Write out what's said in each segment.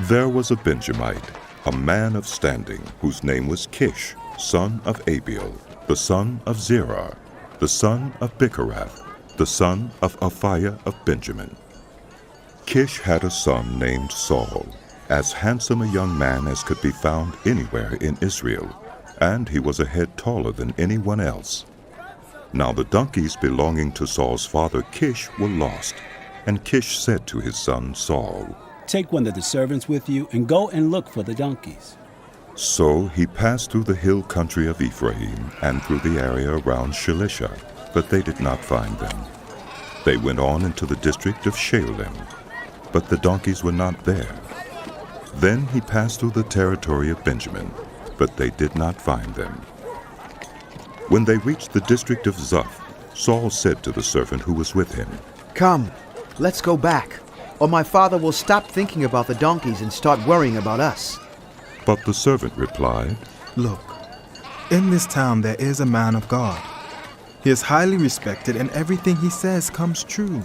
There was a Benjamite, a man of standing, whose name was Kish, son of Abiel, the son of Zerah, the son of Bicharath, the son of Aphiah of Benjamin. Kish had a son named Saul, as handsome a young man as could be found anywhere in Israel, and he was a head taller than anyone else. Now the donkeys belonging to Saul's father Kish were lost, and Kish said to his son Saul, "Take one of the servants with you and go and look for the donkeys." So he passed through the hill country of Ephraim and through the area around Shalisha, but they did not find them. They went on into the district of Shaalim, but the donkeys were not there. Then he passed through the territory of Benjamin, but they did not find them. When they reached the district of Zuph, Saul said to the servant who was with him, "Come, let's go back, or my father will stop thinking about the donkeys and start worrying about us." But the servant replied, "Look, in this town there is a man of God. He is highly respected and everything he says comes true.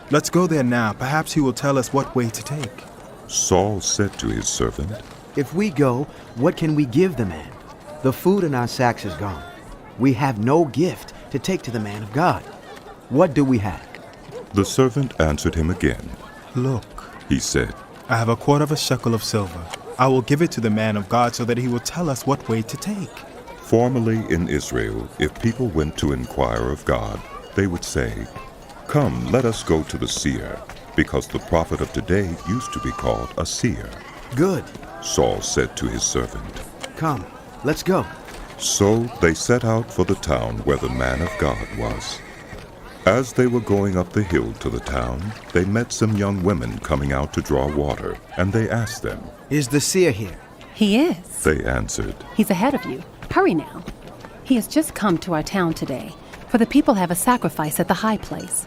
Let's go there now. Perhaps he will tell us what way to take." Saul said to his servant, "If we go, what can we give the man? The food in our sacks is gone. We have no gift to take to the man of God. What do we have?" The servant answered him again. "Look," He said, I have a quarter of a shekel of silver. I will give it to the man of God so that he will tell us what way to take. Formerly in Israel, if people went to inquire of God, they would say, "Come, let us go to the seer," because the prophet of today used to be called a seer. "Good. Saul said to his servant. Come, let's go." So they set out for the town where the man of God was. As they were going up the hill to the town, they met some young women coming out to draw water, and they asked them. "Is the seer here?" "He is." They answered, "He's ahead of you. Hurry now. He has just come to our town today, for the people have a sacrifice at the high place.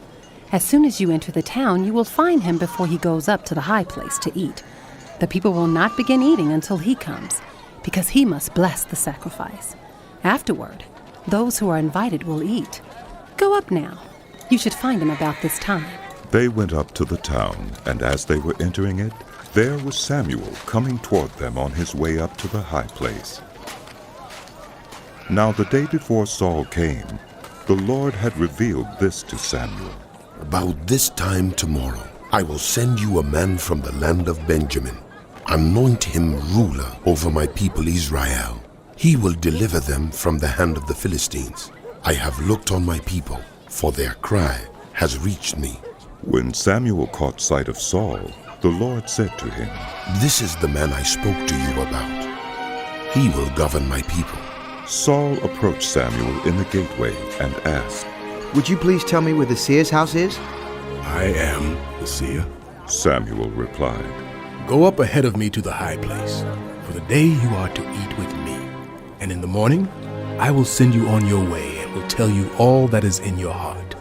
As soon as you enter the town, you will find him before he goes up to the high place to eat. The people will not begin eating until he comes, because he must bless the sacrifice. Afterward, those who are invited will eat. Go up now. You should find him about this time." They went up to the town, and as they were entering it, there was Samuel coming toward them on his way up to the high place. Now the day before Saul came, the Lord had revealed this to Samuel. "About this time tomorrow, I will send you a man from the land of Benjamin. Anoint him ruler over my people Israel. He will deliver them from the hand of the Philistines. I have looked on my people, for their cry has reached me." When Samuel caught sight of Saul, the Lord said to him, "This is the man I spoke to you about. He will govern my people." Saul approached Samuel in the gateway and asked, "Would you please tell me where the seer's house is?" "I am the seer." Samuel replied. "Go up ahead of me to the high place, for the day you are to eat with me. And in the morning, I will send you on your way and will tell you all that is in your heart.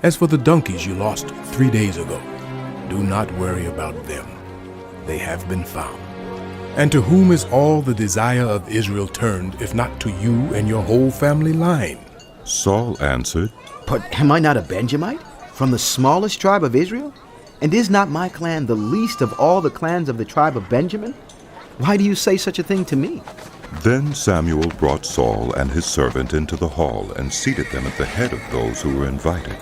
As for the donkeys you lost 3 days ago, do not worry about them. They have been found. And to whom is all the desire of Israel turned, if not to you and your whole family line?" Saul answered, "But am I not a Benjamite, from the smallest tribe of Israel? And is not my clan the least of all the clans of the tribe of Benjamin? Why do you say such a thing to me?" Then Samuel brought Saul and his servant into the hall and seated them at the head of those who were invited,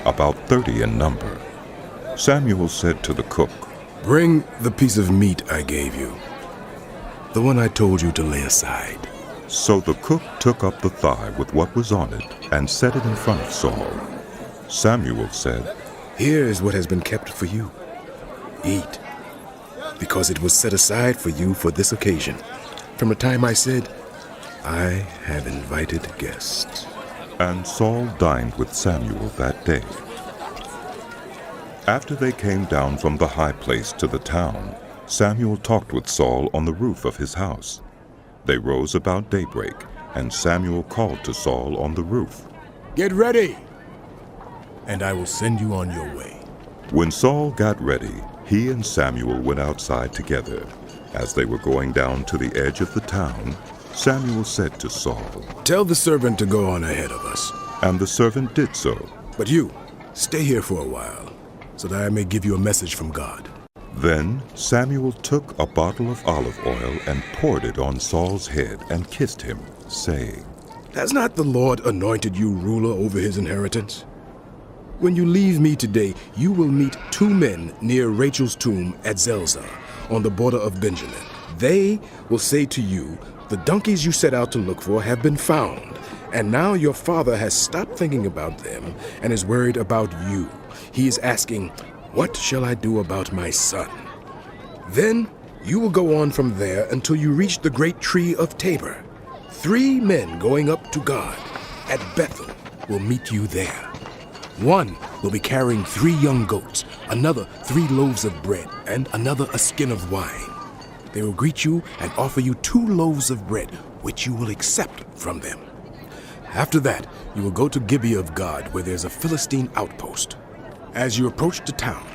about 30 in number. Samuel said to the cook, "Bring the piece of meat I gave you, the one I told you to lay aside." So the cook took up the thigh with what was on it and set it in front of Saul. Samuel said, "Here is what has been kept for you. Eat, because it was set aside for you for this occasion, from the time I said, 'I have invited guests.'" And Saul dined with Samuel that day. After they came down from the high place to the town, Samuel talked with Saul on the roof of his house. They rose about daybreak, and Samuel called to Saul on the roof. "Get ready, and I will send you on your way." When Saul got ready, he and Samuel went outside together. As they were going down to the edge of the town, Samuel said to Saul, "Tell the servant to go on ahead of us. and the servant did so. But you, stay here for a while, so that I may give you a message from God." Then Samuel took a bottle of olive oil and poured it on Saul's head and kissed him, saying, Has not the Lord anointed you ruler over his inheritance? When you leave me today, you will meet 2 men near Rachel's tomb at Zelzah, on the border of Benjamin. They will say to you, The donkeys you set out to look for have been found, and now your father has stopped thinking about them and is worried about you. He is asking, What shall I do about my son? Then you will go on from there until you reach the great tree of Tabor. 3 men going up to God at Bethel will meet you there. One will be carrying 3 young goats, another 3 loaves of bread, and another a skin of wine. They will greet you and offer you 2 loaves of bread, which you will accept from them. After that, you will go to Gibeah of God, where there's a Philistine outpost. As you approach the town,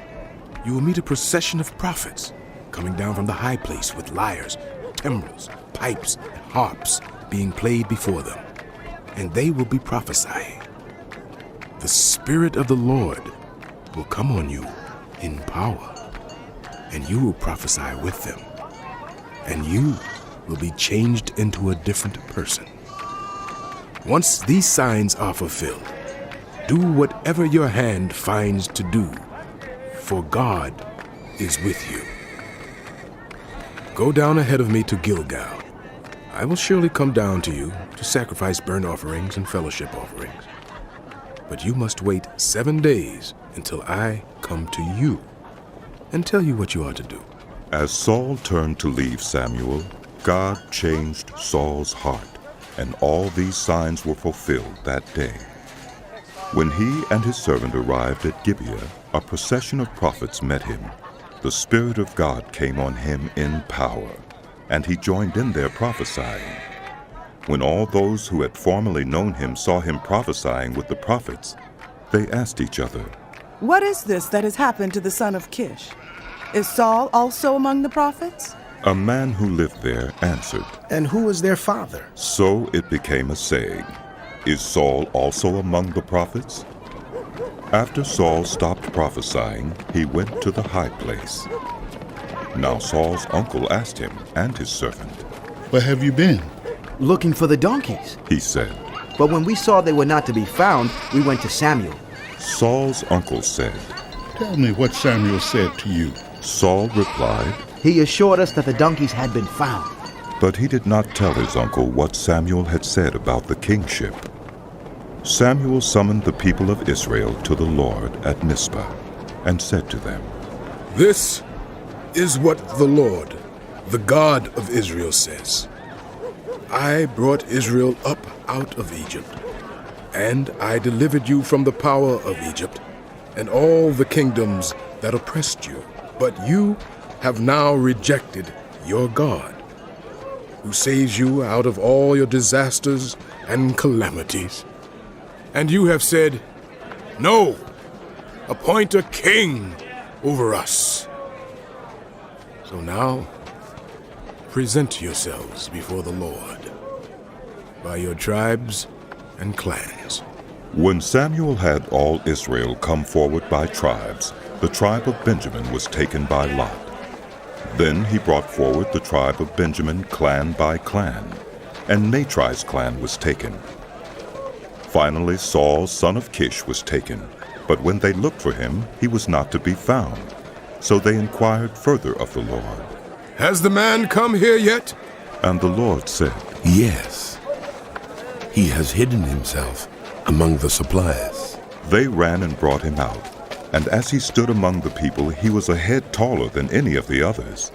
you will meet a procession of prophets coming down from the high place with lyres, timbrels, pipes, and harps being played before them, and they will be prophesying. The Spirit of the Lord will come on you in power, and you will prophesy with them, and you will be changed into a different person. Once these signs are fulfilled, do whatever your hand finds to do, for God is with you. Go down ahead of me to Gilgal. I will surely come down to you to sacrifice burnt offerings and fellowship offerings. But you must wait 7 days until I come to you and tell you what you are to do. As Saul turned to leave Samuel, God changed Saul's heart, and all these signs were fulfilled that day. When he and his servant arrived at Gibeah, a procession of prophets met him. The Spirit of God came on him in power, and he joined in their prophesying. When all those who had formerly known him saw him prophesying with the prophets, they asked each other, What is this that has happened to the son of Kish? Is Saul also among the prophets? A man who lived there answered, And who is their father? So it became a saying, Is Saul also among the prophets? After Saul stopped prophesying, he went to the high place. Now Saul's uncle asked him and his servant, Where have you been? Looking for the donkeys. He said. But when we saw they were not to be found, we went to Samuel. Saul's uncle said, Tell me what Samuel said to you. Saul replied, He assured us that the donkeys had been found. but he did not tell his uncle what Samuel had said about the kingship. Samuel summoned the people of Israel to the Lord at Mizpah and said to them, This is what the Lord, the God of Israel, says. I brought Israel up out of Egypt, and I delivered you from the power of Egypt and all the kingdoms that oppressed you. But you have now rejected your God, who saves you out of all your disasters and calamities. And you have said, No, appoint a king over us. So now, present yourselves before the Lord by your tribes and clans. When Samuel had all Israel come forward by tribes, the tribe of Benjamin was taken by lot. Then he brought forward the tribe of Benjamin clan by clan, and Matri's clan was taken. Finally Saul, son of Kish, was taken, but when they looked for him, he was not to be found. So they inquired further of the Lord. Has the man come here yet? And the Lord said, Yes. He has hidden himself among the suppliers. They ran and brought him out, and as he stood among the people, he was a head taller than any of the others.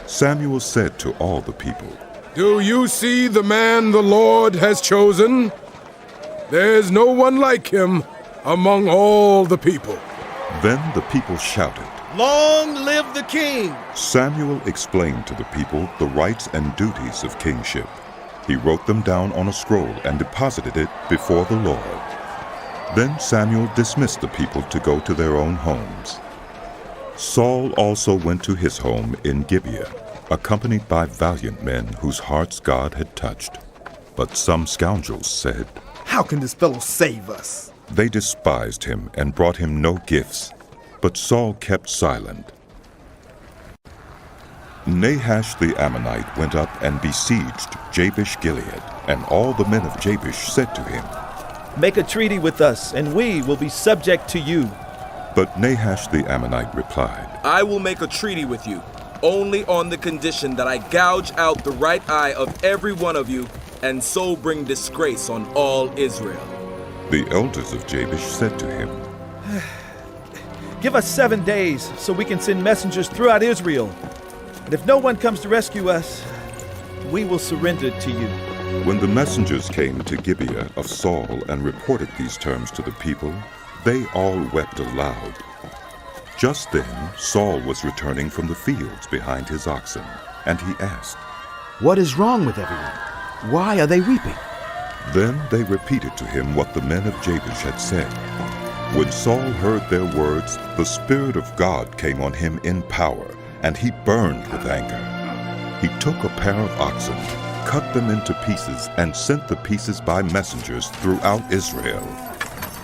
Samuel said to all the people, Do you see the man the Lord has chosen? There is no one like him among all the people. Then the people shouted. Long live the king! Samuel explained to the people the rights and duties of kingship. He wrote them down on a scroll and deposited it before the Lord. Then Samuel dismissed the people to go to their own homes. Saul also went to his home in Gibeah, accompanied by valiant men whose hearts God had touched. But some scoundrels said, How can this fellow save us? They despised him and brought him no gifts. But Saul kept silent. Nahash the Ammonite went up and besieged Jabesh-Gilead, and all the men of Jabesh said to him, "Make a treaty with us, and we will be subject to you." But Nahash the Ammonite replied, "I will make a treaty with you, only on the condition that I gouge out the right eye of every one of you, and so bring disgrace on all Israel." The elders of Jabesh said to him, "Give us 7 days so we can send messengers throughout Israel. And if no one comes to rescue us, we will surrender to you." When the messengers came to Gibeah of Saul and reported these terms to the people, they all wept aloud. Just then Saul was returning from the fields behind his oxen, and he asked, "What is wrong with everyone? Why are they weeping?" Then they repeated to him what the men of Jabesh had said. When Saul heard their words, the Spirit of God came on him in power, and he burned with anger. He took a pair of oxen, cut them into pieces, and sent the pieces by messengers throughout Israel,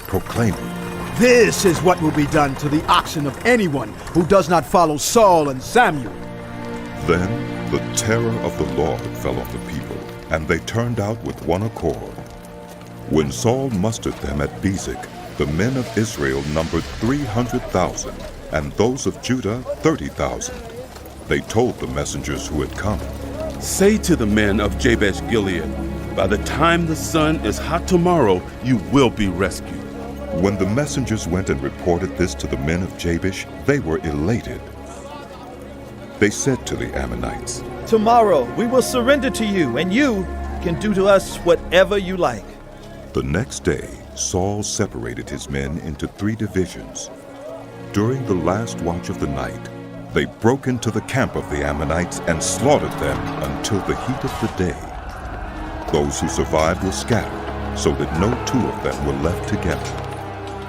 proclaiming, "This is what will be done to the oxen of anyone who does not follow Saul and Samuel." Then the terror of the Lord fell on the people, and they turned out with one accord. When Saul mustered them at Bezek, the men of Israel numbered 300,000, and those of Judah 30,000. They told the messengers who had come, "Say to the men of Jabesh-Gilead, by the time the sun is hot tomorrow, you will be rescued." When the messengers went and reported this to the men of Jabesh, they were elated. They said to the Ammonites, "Tomorrow we will surrender to you, and you can do to us whatever you like." The next day, Saul separated his men into 3 divisions. During the last watch of the night, they broke into the camp of the Ammonites and slaughtered them until the heat of the day. Those who survived were scattered, so that no 2 of them were left together.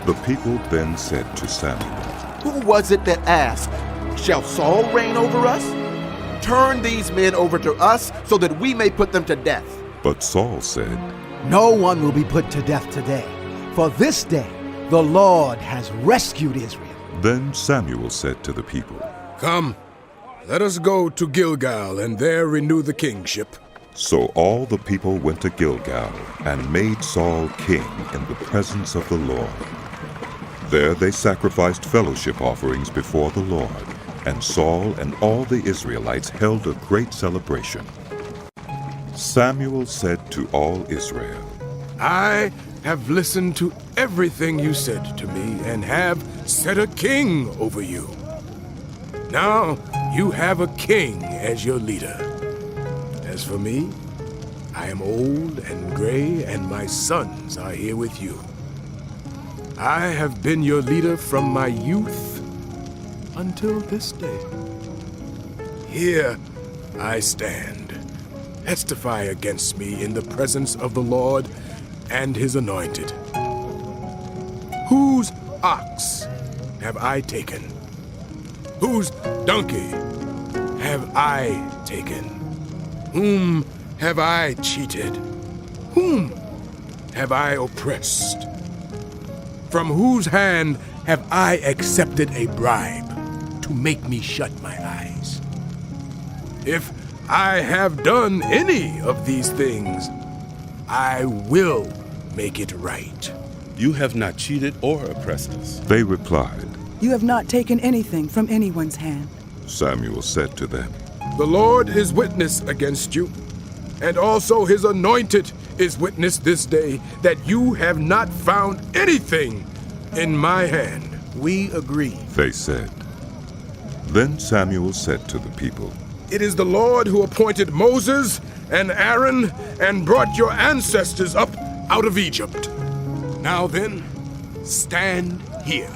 The people then said to Samuel, Who was it that asked, "Shall Saul reign over us? Turn these men over to us so that we may put them to death." But Saul said, "No one will be put to death today, for this day the Lord has rescued Israel." Then Samuel said to the people, "Come, let us go to Gilgal and there renew the kingship." So all the people went to Gilgal and made Saul king in the presence of the Lord. There they sacrificed fellowship offerings before the Lord, and Saul and all the Israelites held a great celebration. Samuel said to all Israel, "I have listened to everything you said to me and have set a king over you. Now you have a king as your leader. As for me, I am old and gray, and my sons are here with you. I have been your leader from my youth until this day. Here I stand. Testify against me in the presence of the Lord and his anointed. Whose ox have I taken? Whose donkey have I taken? Whom have I cheated? Whom have I oppressed? From whose hand have I accepted a bribe to make me shut my eyes? If I have done any of these things, I will make it right." "You have not cheated or oppressed us." They replied. You have not taken anything from anyone's hand. Samuel said to them, "The Lord is witness against you, and also his anointed is witness this day that you have not found anything in my hand." "We agree," they said. Then Samuel said to the people, "It is the Lord who appointed Moses and Aaron and brought your ancestors up out of Egypt. Now then, stand here,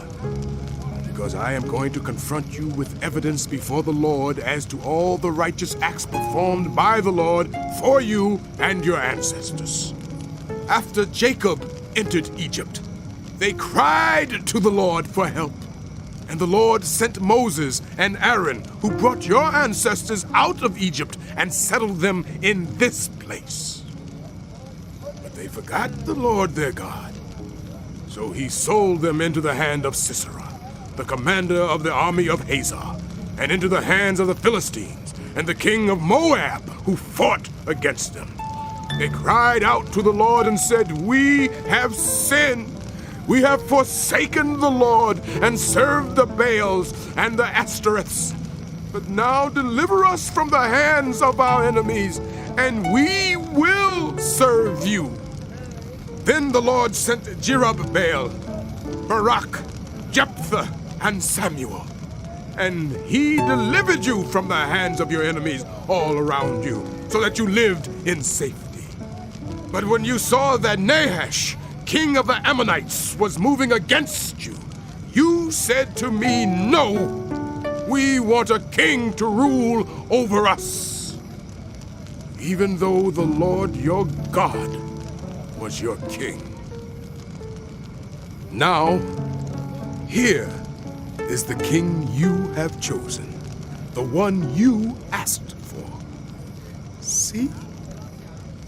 because I am going to confront you with evidence before the Lord as to all the righteous acts performed by the Lord for you and your ancestors. After Jacob entered Egypt, they cried to the Lord for help. And the Lord sent Moses and Aaron, who brought your ancestors out of Egypt and settled them in this place. But they forgot the Lord their God. So he sold them into the hand of Sisera, the commander of the army of Hazor, and into the hands of the Philistines, and the king of Moab, who fought against them. They cried out to the Lord and said, "We have sinned. We have forsaken the Lord and served the Baals and the Ashtoreths. But now deliver us from the hands of our enemies, and we will serve you." Then the Lord sent Jerubbaal, Barak, Jephthah, and Samuel, and he delivered you from the hands of your enemies all around you, so that you lived in safety. But when you saw that Nahash, king of the Ammonites, was moving against you, you said to me, "No, we want a king to rule over us," even though the Lord your God was your king. Now, here is the king you have chosen, the one you asked for. See,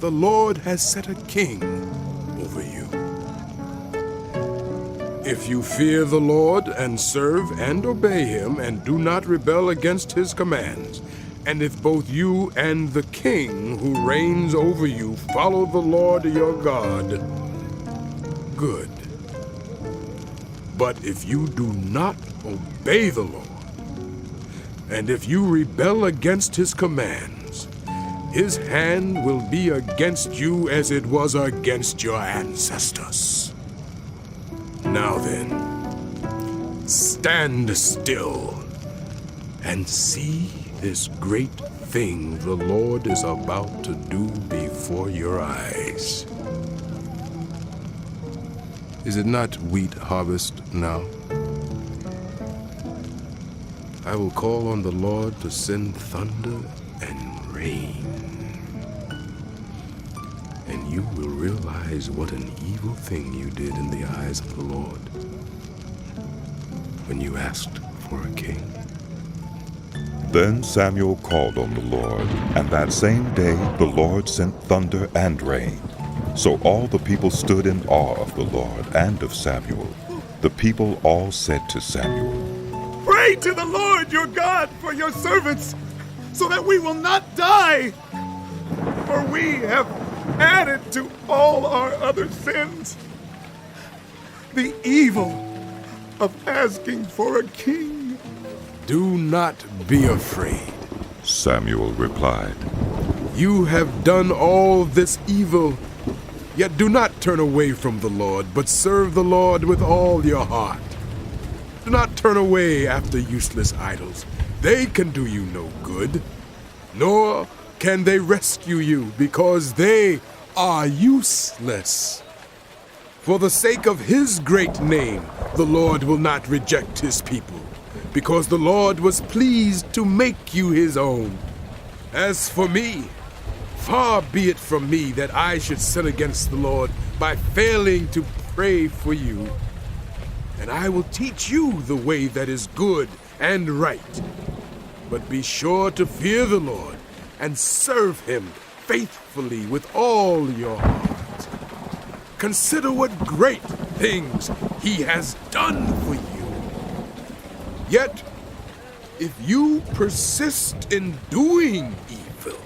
the Lord has set a king over you. If you fear the Lord and serve and obey him and do not rebel against his commands, and if both you and the king who reigns over you follow the Lord your God, good. But if you do not obey the Lord, and if you rebel against his commands, his hand will be against you as it was against your ancestors. Now then, stand still and see this great thing the Lord is about to do before your eyes. Is it not wheat harvest now? I will call on the Lord to send thunder and rain, and you will realize what an evil thing you did in the eyes of the Lord when you asked for a king. Then Samuel called on the Lord, and that same day the Lord sent thunder and rain. So all the people stood in awe of the Lord and of Samuel. The people all said to Samuel, "Pray to the Lord your God for your servants, so that we will not die, for we have added to all our other sins the evil of asking for a king." "Do not be afraid," Samuel replied. "You have done all this evil. Yet do not turn away from the Lord, but serve the Lord with all your heart. Do not turn away after useless idols. They can do you no good, nor can they rescue you, because they are useless. For the sake of his great name, the Lord will not reject his people, because the Lord was pleased to make you his own. As for me, far be it from me that I should sin against the Lord by failing to pray for you. And I will teach you the way that is good and right. But be sure to fear the Lord and serve him faithfully with all your heart. Consider what great things he has done for you. Yet, if you persist in doing evil,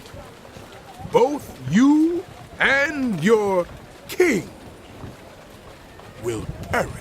both you and your king will perish.